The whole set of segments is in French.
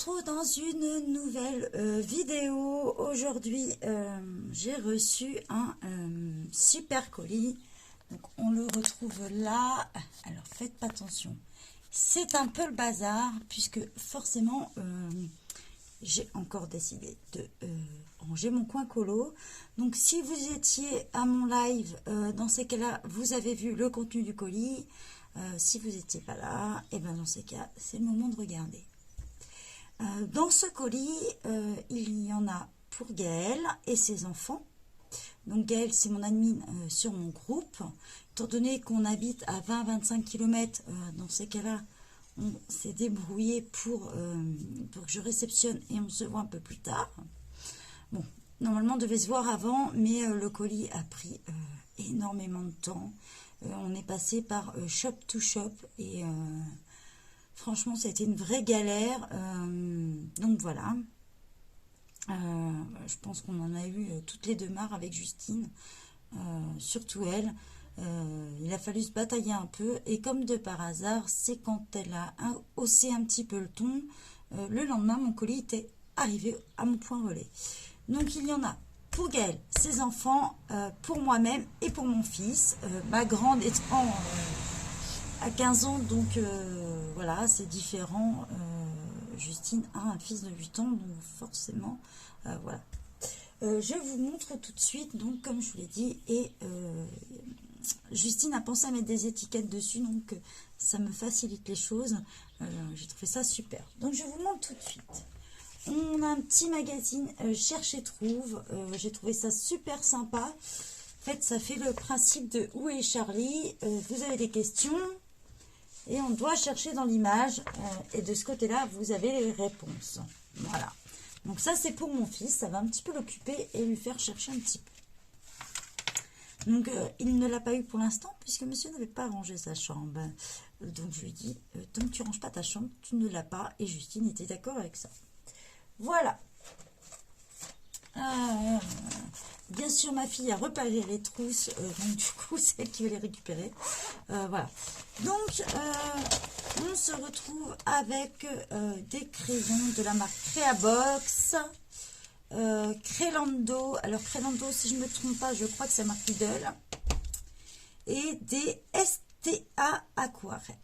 retrouve dans une nouvelle vidéo. Aujourd'hui, j'ai reçu un super colis. Donc, on le retrouve là. Alors, faites pas attention. C'est un peu le bazar, puisque forcément, j'ai encore décidé de ranger mon coin colo. Donc, si vous étiez à mon live, dans ces cas-là, vous avez vu le contenu du colis. Si vous n'étiez pas là, et ben dans ces cas, c'est le moment de regarder. Dans ce colis, il y en a pour Gaëlle et ses enfants. Donc Gaëlle, c'est mon admin sur mon groupe. Étant donné qu'on habite à 20-25 km, dans ces cas-là, on s'est débrouillé pour que je réceptionne et on se voit un peu plus tard. Bon, normalement on devait se voir avant, mais le colis a pris énormément de temps. On est passé par shop to shop et franchement, ça a été une vraie galère. Donc voilà. Je pense qu'on en a eu toutes les deux marre avec Justine. Surtout elle. Il a fallu se batailler un peu. Et comme de par hasard, c'est quand elle a haussé un petit peu le ton. Le lendemain, mon colis était arrivé à mon point relais. Donc il y en a pour Gaëlle, ses enfants, pour moi-même et pour mon fils. Ma grande étant à 15 ans, donc voilà, c'est différent. Justine a un fils de 8 ans, donc forcément, voilà. Je vous montre tout de suite, donc comme je vous l'ai dit, et Justine a pensé à mettre des étiquettes dessus, donc ça me facilite les choses. J'ai trouvé ça super. Donc je vous montre tout de suite. On a un petit magazine Cherche et Trouve. J'ai trouvé ça super sympa. En fait, ça fait le principe de Où est Charlie? Vous avez des questions et on doit chercher dans l'image. Et de ce côté-là, vous avez les réponses. Voilà. Donc ça, c'est pour mon fils. Ça va un petit peu l'occuper et lui faire chercher un petit peu. Donc, il ne l'a pas eu pour l'instant puisque monsieur n'avait pas rangé sa chambre. Donc, je lui ai dit, tant que tu ne ranges pas ta chambre, tu ne l'as pas. Et Justine était d'accord avec ça. Voilà. Bien sûr, ma fille a reparé les trousses, donc du coup, c'est elle qui va les récupérer. Voilà. Donc, on se retrouve avec des crayons de la marque Creabox, Crelando. Alors, Crelando, si je ne me trompe pas, je crois que c'est marque Lidl. Et des STA Aquarelle.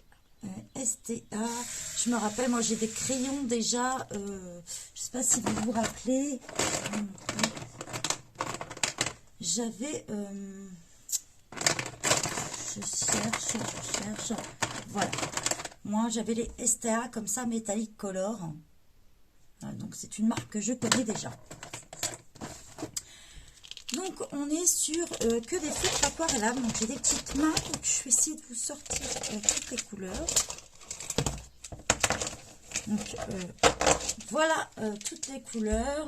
STA, je me rappelle, moi j'ai des crayons déjà, je ne sais pas si vous vous rappelez, j'avais, je cherche, voilà, moi j'avais les STA comme ça, métallique color, donc c'est une marque que je connais déjà. Donc on est sur que des filtres aquarellables, donc j'ai des petites mains, donc je vais essayer de vous sortir toutes les couleurs. Donc voilà toutes les couleurs.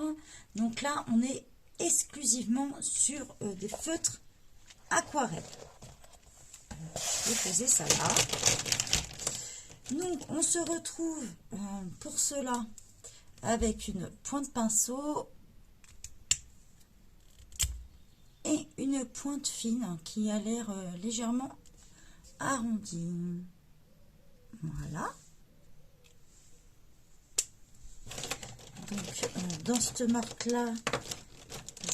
Donc là on est exclusivement sur des feutres aquarelles. Je vais poser ça là. Donc on se retrouve pour cela avec une pointe pinceau et une pointe fine qui a l'air légèrement arrondie. Voilà. Donc, dans cette marque-là,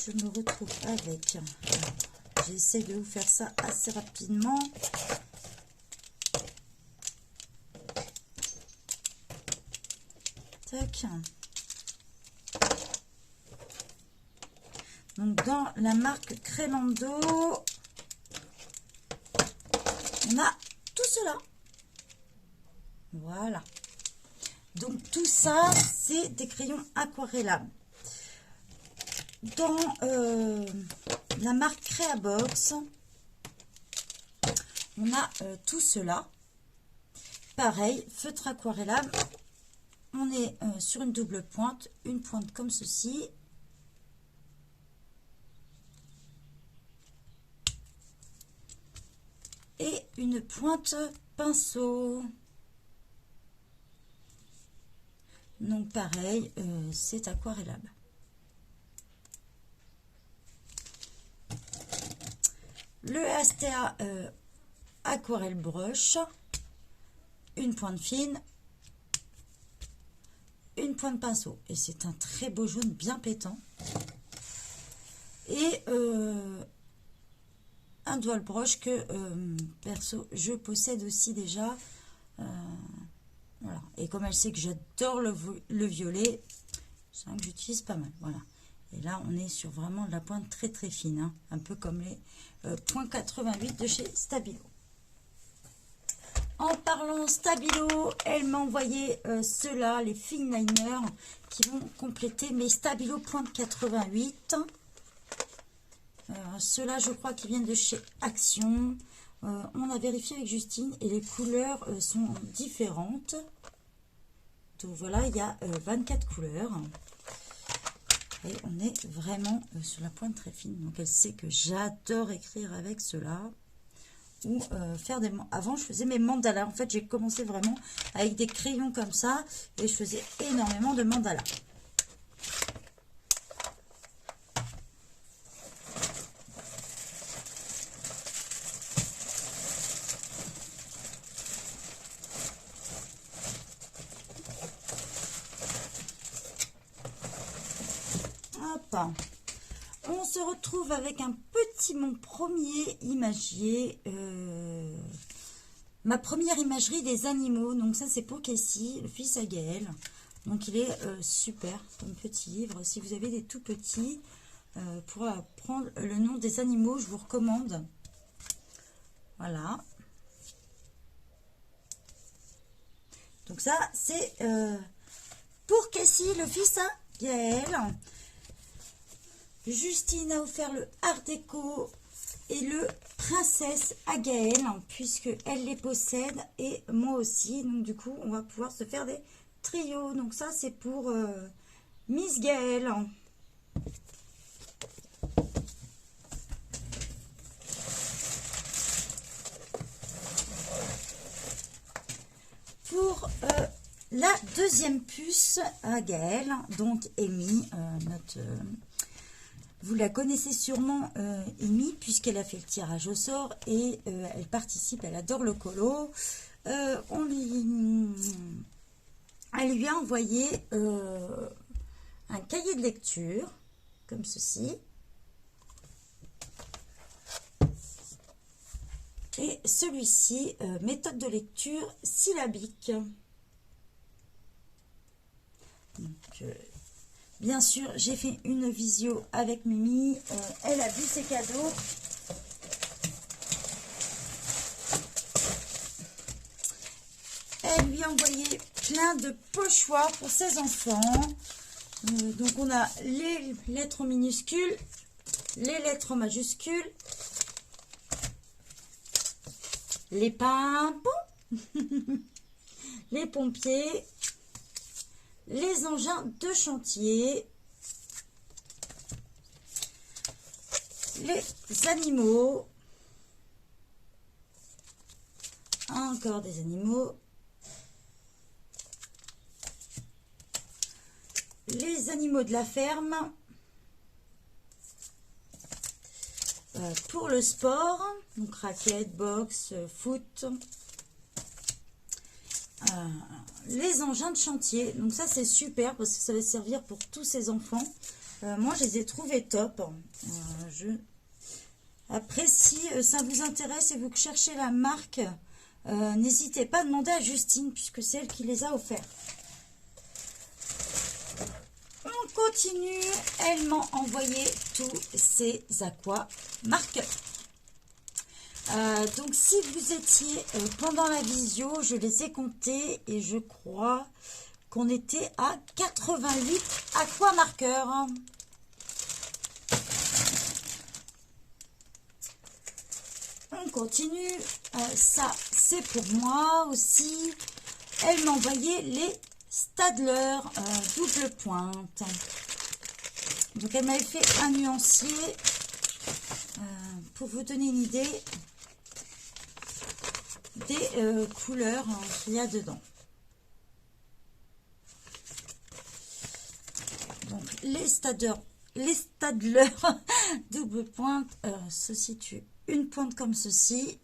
je me retrouve avec... J'essaie de vous faire ça assez rapidement. Tac. Donc, dans la marque Crelando, on a tout cela. Voilà. Donc, tout ça, c'est des crayons aquarellables. Dans la marque Creabox, on a tout cela. Pareil, feutre aquarellable. On est sur une double pointe, une pointe comme ceci. Et une pointe pinceau. Donc pareil, c'est aquarellable. Le STA aquarelle brush, une pointe fine, une pointe pinceau. Et c'est un très beau jaune bien pétant. Et un doigt de broche que perso je possède aussi déjà. Voilà. Et comme elle sait que j'adore le violet, c'est vrai que j'utilise pas mal. Voilà. Et là on est sur vraiment de la pointe très très fine, hein, un peu comme les points 88 de chez Stabilo. En parlant Stabilo, elle m'a envoyé ceux-là, les fine liners, qui vont compléter mes Stabilo pointe 88. Ceux-là, je crois qu'ils viennent de chez Action. On a vérifié avec Justine et les couleurs sont différentes. Donc voilà, il y a 24 couleurs. Et on est vraiment sur la pointe très fine. Donc elle sait que j'adore écrire avec ceux-là. Ou faire des... Avant, je faisais mes mandalas. En fait, j'ai commencé vraiment avec des crayons comme ça. Et je faisais énormément de mandalas. Hop. On se retrouve avec mon premier imagier, ma première imagerie des animaux. Donc ça c'est pour Casey, le fils à Gaël. Donc il est super comme petit livre. Si vous avez des tout petits, pour apprendre le nom des animaux, je vous recommande. Voilà. Donc ça c'est pour Casey, le fils à Gaël. Justine a offert le Art Déco et le Princesse à Gaël, puisque elle les possède et moi aussi. Donc du coup, on va pouvoir se faire des trios. Donc ça, c'est pour Miss Gaël. Pour la deuxième puce à Gaël, donc Amy, notre... Vous la connaissez sûrement, Amy, puisqu'elle a fait le tirage au sort et elle participe, elle adore le colo. Elle lui a envoyé un cahier de lecture, comme ceci. Et celui-ci, méthode de lecture syllabique. Donc, bien sûr, j'ai fait une visio avec Mimi. Elle a vu ses cadeaux. Elle lui a envoyé plein de pochoirs pour ses enfants. Donc, on a les lettres minuscules, les lettres majuscules, les pimpons, les pompiers, les engins de chantier, les animaux, encore des animaux, les animaux de la ferme, pour le sport, donc raquettes, boxe, foot, les engins de chantier. Donc ça c'est super parce que ça va servir pour tous ces enfants. Moi je les ai trouvés top. Après si ça vous intéresse et vous cherchez la marque, n'hésitez pas à demander à Justine puisque c'est elle qui les a offerts. On continue. Elle m'a envoyé tous ces aqua marqueurs. Donc si vous étiez pendant la visio, je les ai comptés et je crois qu'on était à 88 aqua marqueurs. On continue. Ça c'est pour moi aussi. Elle m'a envoyé les Staedtler double pointe. Donc elle m'avait fait un nuancier pour vous donner une idée des couleurs qu'il y a dedans. Donc les Staedtler double pointe se situent une pointe comme ceci.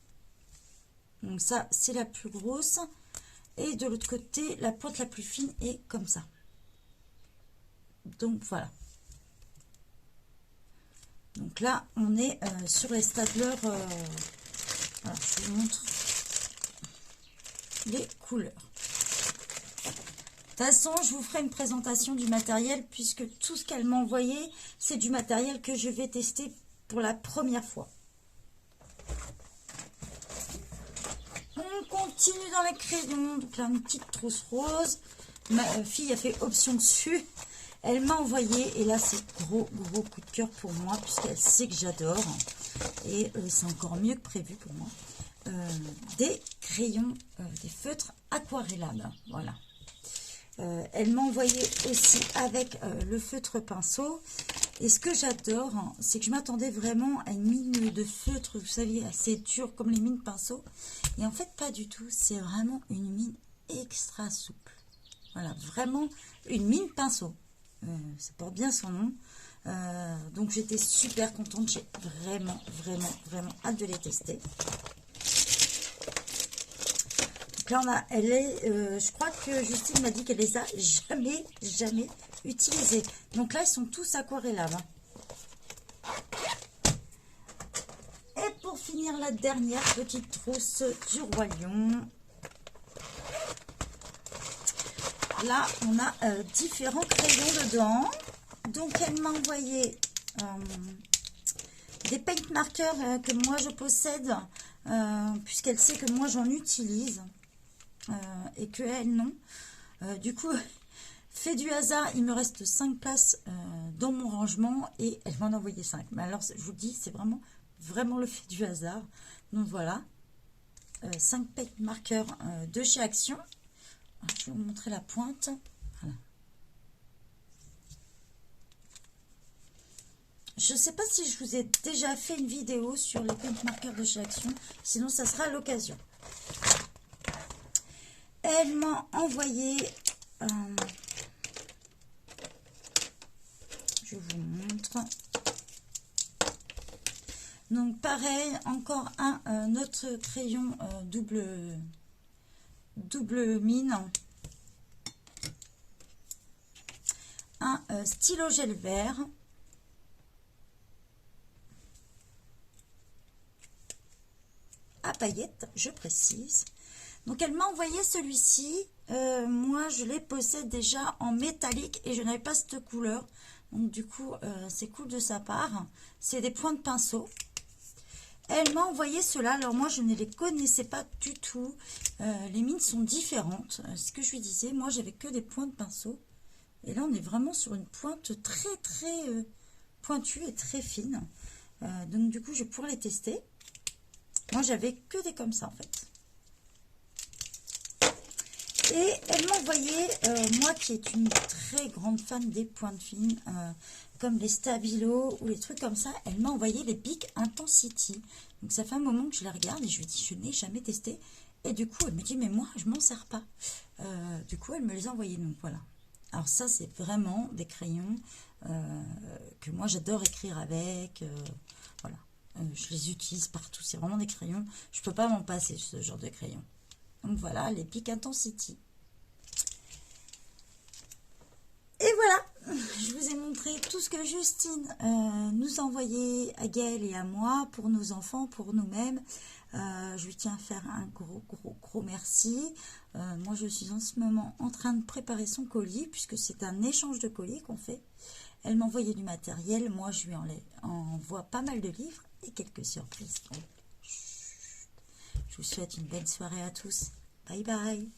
Donc ça c'est la plus grosse et de l'autre côté la pointe la plus fine est comme ça. Donc voilà. Donc là, on est sur les Staedtler. Voilà, je vous montre les couleurs. De toute façon, je vous ferai une présentation du matériel puisque tout ce qu'elle m'a envoyé, c'est du matériel que je vais tester pour la première fois. On continue dans les crayons. Donc là, une petite trousse rose. Ma fille a fait option dessus. Elle m'a envoyé, et là, c'est gros coup de cœur pour moi puisqu'elle sait que j'adore. Et c'est encore mieux que prévu pour moi. Des crayons, des feutres aquarellables. Voilà. Elle m'a envoyé aussi avec le feutre pinceau. Et ce que j'adore, hein, c'est que je m'attendais vraiment à une mine de feutre, vous savez, assez dure comme les mines pinceau. Et en fait, pas du tout. C'est vraiment une mine extra souple. Voilà, vraiment une mine pinceau. Ça porte bien son nom. Donc, j'étais super contente. J'ai vraiment hâte de les tester. Là, elle est, je crois que Justine m'a dit qu'elle les a jamais utilisés. Donc là, ils sont tous aquarellables. Et pour finir, la dernière petite trousse du Roi Lion. Là, on a différents crayons dedans. Donc, elle m'a envoyé des paint markers que moi, je possède, puisqu'elle sait que moi, j'en utilise. Et que elle non. Du coup, fait du hasard, il me reste 5 places dans mon rangement et elle m'en a envoyé 5. Mais alors, je vous dis, c'est vraiment le fait du hasard. Donc voilà, 5 paint marqueurs de chez Action. Je vais vous montrer la pointe. Voilà. Je ne sais pas si je vous ai déjà fait une vidéo sur les paint marqueurs de chez Action. Sinon, ça sera à l'occasion. Elle m'a envoyé, je vous montre, donc pareil, encore un autre crayon double mine, un stylo gel vert, à paillettes, je précise. Donc, elle m'a envoyé celui-ci. Moi, je les possède déjà en métallique et je n'avais pas cette couleur. Donc, du coup, c'est cool de sa part. C'est des points de pinceau. Elle m'a envoyé cela. Alors, moi, je ne les connaissais pas du tout. Les mines sont différentes. Ce que je lui disais, moi, j'avais que des points de pinceau. Et là, on est vraiment sur une pointe très pointue et très fine. Donc, du coup, je vais pouvoir les tester. Moi, j'avais que des comme ça, en fait. Et elle m'a envoyé, moi qui est une très grande fan des pointes fines, comme les Stabilo ou les trucs comme ça, elle m'a envoyé les Bic Intensity. Donc ça fait un moment que je les regarde et je lui dis, je n'ai jamais testé. Et du coup, elle me dit, mais moi, je m'en sers pas. Du coup, elle me les a envoyés. Donc voilà. Alors ça, c'est vraiment des crayons que moi, j'adore écrire avec. Voilà. Je les utilise partout. C'est vraiment des crayons. Je peux pas m'en passer, ce genre de crayons. Donc voilà, les Bic Intensity. Et voilà, je vous ai montré tout ce que Justine nous a envoyé à Gaëlle et à moi, pour nos enfants, pour nous-mêmes. Je lui tiens à faire un gros merci. Moi, je suis en ce moment en train de préparer son colis, puisque c'est un échange de colis qu'on fait. Elle m'a envoyé du matériel, moi je lui envoie pas mal de livres et quelques surprises. Donc, je vous souhaite une belle soirée à tous. Bye bye.